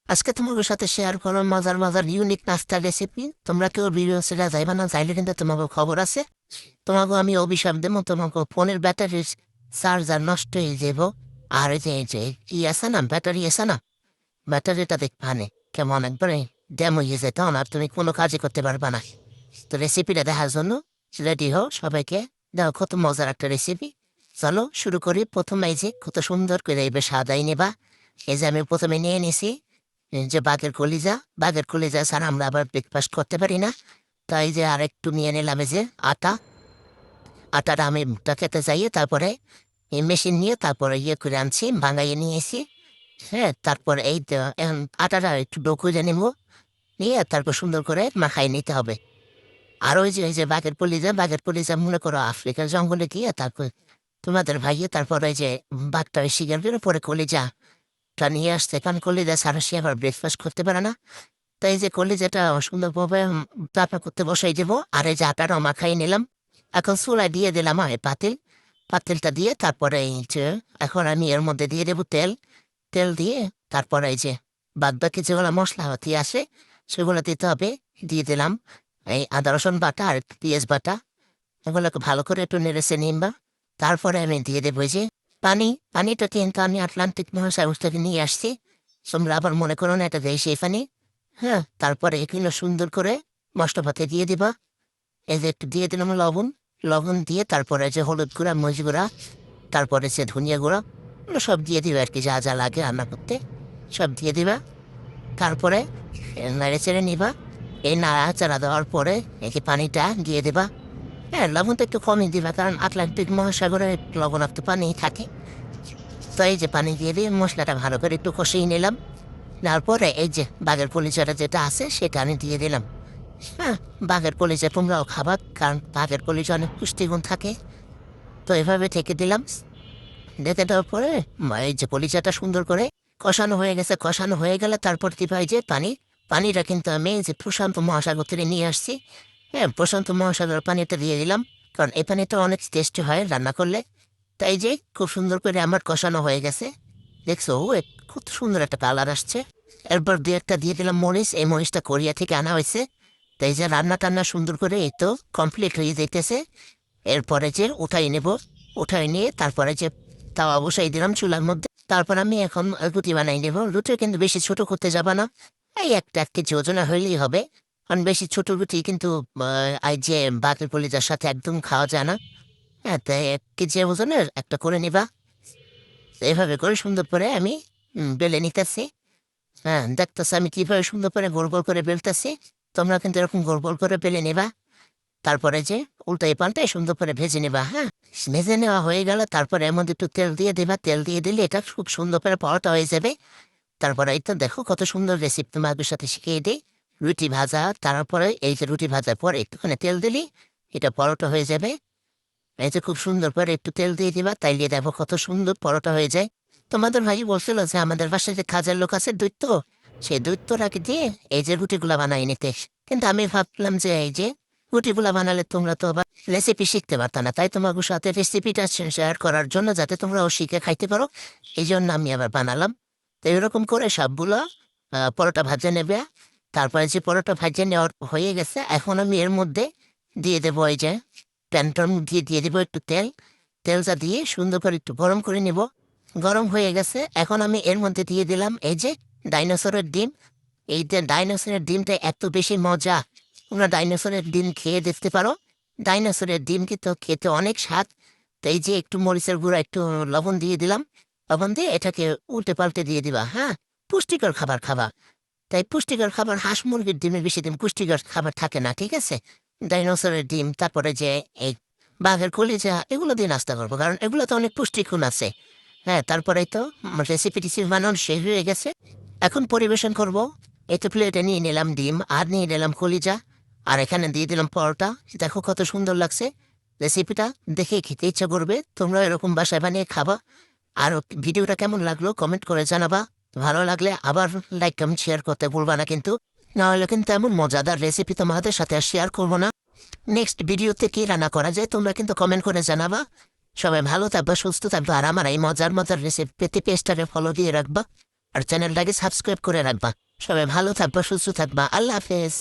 আজকে তোমাদের সাথে শেয়ার করো মজার মজার ইউনিক নাস্তার রেসিপি। তোমরা কেউ ভিডিও সেটা যাইবা না, চাইলে কিন্তু তোমাকে খবর আছে। তোমাকে আমি অভিশাপ দেবো, তোমাকে ফোনের ব্যাটারির চার্জার নষ্ট হয়ে যাব। আর এই যে ই আছে না, ব্যাটারি আছে না, ব্যাটারিটা দেখবানে কেমন একবারে ড্যাম হয়ে যেত, আর তুমি কোনো কাজই করতে পারবা না। তো রেসিপিটা দেখার জন্য রেডি হও সবাইকে। দেখো কত মজার একটা রেসিপি। চলো শুরু করি। প্রথমে এই যে কত সুন্দর করে এবার সাদাই নেবা। এই যে আমি প্রথমে নিয়ে নিছি এই যে বাঘের কলিজা ছাড়া আমরা আবার ব্রেকফাস্ট করতে পারি না। তাই যে আর একটু নিয়ে নিলাম এই যে আটাটা আমি মুখটা খেতে চাইয়ে তারপরে এই মেশিন নিয়ে তারপরে ইয়ে করে আনছি, ভাঙাইয়ে নিয়ে এসি। হ্যাঁ, তারপর এই তো এখন আটাটা একটু ডো করে নেব, নিয়ে তারপর সুন্দর করে মাখাই নিতে হবে। আর ওই যে বাঘের কলিজা মনে করো আফ্রিকার জঙ্গলে গিয়ে তারপর তোমাদের ভাইয়ে তারপর ওই যে বাঘটা ওই শিকার পরে কলিজাটা নিয়ে আসছে, কারণ কলিজা ছাড়া সে আবার ব্রেকফাস্ট করতে পারে না। তাই যে কলিজাটা সুন্দরভাবে রান্না করতে বসাই দেবো। আর এই যে আটাটাও মাখাই নিলাম। এখন চুলায় দিয়ে দিলাম পাতিলটা দিয়ে তারপরে এই যে এখন আমি এর মধ্যে দিয়ে দেবো তেল। তেল দিয়ে তারপরে এই যে বাদবাকি যেগুলো মশলাপাতি আসে সেগুলো দিতে হবে। দিয়ে দিলাম এই আদা রসুন বাটা আর পেঁয়াজ বাটা, এগুলোকে ভালো করে একটু নেড়েছে নিমবা। তারপরে আমি দিয়ে দেবো এই যে পানিটা কিন্তু আমি আটলান্টিক মহাসাগর থেকে নিয়ে আসছি। তোমরা আবার মনে করো না এটা দেশি পানি। হ্যাঁ, তারপরে এগুলো সুন্দর করে মশলাপাতি দিয়ে দিবা। এই যে একটু দিয়ে দিলাম লবণ। লবণ দিয়ে তারপরে যে হলুদ গুঁড়া, মরিচ গুঁড়া, তারপরে যে ধনিয়া গুঁড়া, এগুলো সব দিয়ে দিবা আর কি, যা যা লাগে রান্না করতে সব দিয়ে দিবা। তারপরে নাড়ে চেড়ে নিবা। এই নাড়াচাড়া দেওয়ার পরে এই যে পানিটা দিয়ে দেবা। হ্যাঁ, লবণটা একটু কমই দিবা, কারণ আটলান্টিক মহাসাগরে লবণাক্ত পানি থাকে। তো এই যে পানি দিয়ে দিয়ে মশলাটা ভালো করে একটু কষিয়ে নিলাম। তারপরে এই যে বাঘের কলিজাটা যেটা আছে সেটা আমি দিয়ে দিলাম। হ্যাঁ, বাঘের কলিজা তোমরাও খাবা, কারণ বাঘের কলিজা অনেক পুষ্টিগুণ থাকে। তো এভাবে থেকে দিলাম। দেখে দেওয়ার পরে এই যে কলিজাটা সুন্দর করে কষানো হয়ে গেছে। কষানো হয়ে গেলে তারপর দিবা এই যে পানিটা কিন্তু আমি এই যে প্রশান্ত মহাসাগর থেকে নিয়ে আসছি। হ্যাঁ, প্রশান্ত মহাসাগরের পানিটা দিয়ে দিলাম, কারণ এই পানিটা অনেক টেস্টি হয় রান্না করলে। তাই যে খুব সুন্দর করে আমার কষানো হয়ে গেছে। দেখছো খুব সুন্দর একটা কালার আসছে। এরপর দু একটা দিয়ে দিলাম মরিচ। এই মরিচটা কোরিয়া থেকে আনা হয়েছে। তাই যে রান্না টান্না সুন্দর করে এই তো কমপ্লিট হয়ে যাইতেছে। এরপরে যে উঠাই নিয়ে তারপরে যে তাওয়া বসাই দিলাম চুলার মধ্যে। তারপর আমি এখন রুটি বানাই নেব। রুটি কিন্তু বেশি ছোট করতে যাবা না, এই একটা 1 কেজি ওজনে হইলেই হবে। কারণ বেশি ছোট রুটি কিন্তু এই যে বাতের কলিজার সাথে একদম খাওয়া যায় না। হ্যাঁ, তাই 1 কেজি ওজনের একটা করে নিবা। এভাবে করে সুন্দর করে আমি বেলে নিতেছি। হ্যাঁ, দেখতেছি আমি কিভাবে সুন্দর করে গোল গোল করে বেলতেছি। তোমরা কিন্তু এরকম গোল গোল করে বেলে নেবা। তারপরে যে উল্টাই পাল্টাই সুন্দর করে ভেজে নেবা। হ্যাঁ, ভেজে নেওয়া হয়ে গেল। তারপরে এর মধ্যে একটু তেল দিয়ে দেবা। তেল দিয়ে দিলে এটা খুব সুন্দর করে পরোটা হয়ে যাবে। তারপরে এই তো দেখো কত সুন্দর রেসিপি তোমাদের সাথে শিখিয়ে দিই। রুটি ভাজা, তারপরে এই যে রুটি ভাজার পর একটুখানি তেল দিলি এটা পরোটা হয়ে যাবে। এই যে খুব সুন্দর করে একটু তেল দিয়ে দিবা, তাইলে দেখো কত সুন্দর পরোটা হয়ে যায়। তোমাদের ভাই বলছিল যে আমাদের বাসায় যে কাজের লোক আছে দৈত্য, সেই দৈত্যটাকে দিয়ে এই যে রুটিগুলা বানাই নিতে। কিন্তু আমি ভাবলাম যে এই যে রুটিগুলা বানালে তোমরা তো আবার রেসিপি শিখতে পারত না, তাই তোমার সাথে রেসিপিটা শেয়ার করার জন্য যাতে তোমরাও শিখে খাইতে পারো, এই জন্য আমি আবার বানালাম। তো এরকম করে সবগুলো পরোটা ভাজে নেবে। তারপরে যে পরোটা ভাজে নেওয়ার হয়ে গেছে, এখন আমি এর মধ্যে দিয়ে দেবো এই যে প্যানটার মধ্যে দিয়ে দেবো একটু তেলটা দিয়ে সুন্দর করে একটু গরম করে নেব। গরম হয়ে গেছে, এখন আমি এর মধ্যে দিয়ে দিলাম এই যে ডাইনোসরের ডিম। এই যে ডাইনোসরের ডিমটা এত বেশি মজা, তোমরা ডাইনোসরের ডিম খেয়ে দেখতে পারো। ডাইনোসরের ডিম কিন্তু খেতে অনেক স্বাদ। তো এই যে একটু মরিচের গুঁড়া, একটু লবণ দিয়ে দিলাম। লবণ দিয়ে এটাকে উল্টে পাল্টে দিয়ে দিবা। হ্যাঁ, পুষ্টিকর খাবার খাবা। তাই পুষ্টিকর খাবার, হাঁস মুরগির ডিমের বেশি দিন পুষ্টিকর খাবার থাকে না, ঠিক আছে? ডাইনোসরের ডিম, তারপরে যে এই বাঘের কলিজা, এগুলো দিয়ে নাস্তা করবো, কারণ এগুলো তো অনেক পুষ্টিগুণ আছে। হ্যাঁ, তারপরে তো রেসিপি টিসিপি বানানো শেষ হয়ে গেছে। এখন পরিবেশন করব। এই তো প্লেটে নিয়ে নিলাম ডিম, আর নিয়ে নিলাম কলিজা, আর এখানে দিয়ে দিলাম পরোটা। দেখো কত সুন্দর লাগছে। রেসিপিটা দেখে খেতে ইচ্ছা করবে, তোমরা এরকম বাসায় বানিয়ে খাবা। আর ভিডিওটা কেমন লাগলো কমেন্ট করে জানাবা। ভালো লাগলে আবার লাইক কমেন্ট শেয়ার করতে ভুলবা না কিন্তু, নাহলে কিন্তু এমন মজাদার রেসিপি তোমাদের সাথে আর শেয়ার করবো না। নেক্সট ভিডিওতে কি রান্না করা যায় তোমরা কিন্তু কমেন্ট করে জানাবা। সবাই ভালো থাকবা, সুস্থ থাকবা, আর আমার এই মজার মজার রেসিপি পেতে পেজটাকে ফলো দিয়ে রাখবা। আর চ্যানেলটাকে সাবস্ক্রাইব করে রাখবা। সবাই ভালো থাকবা, সুস্থ থাকবা। আল্লাহ হাফেজ।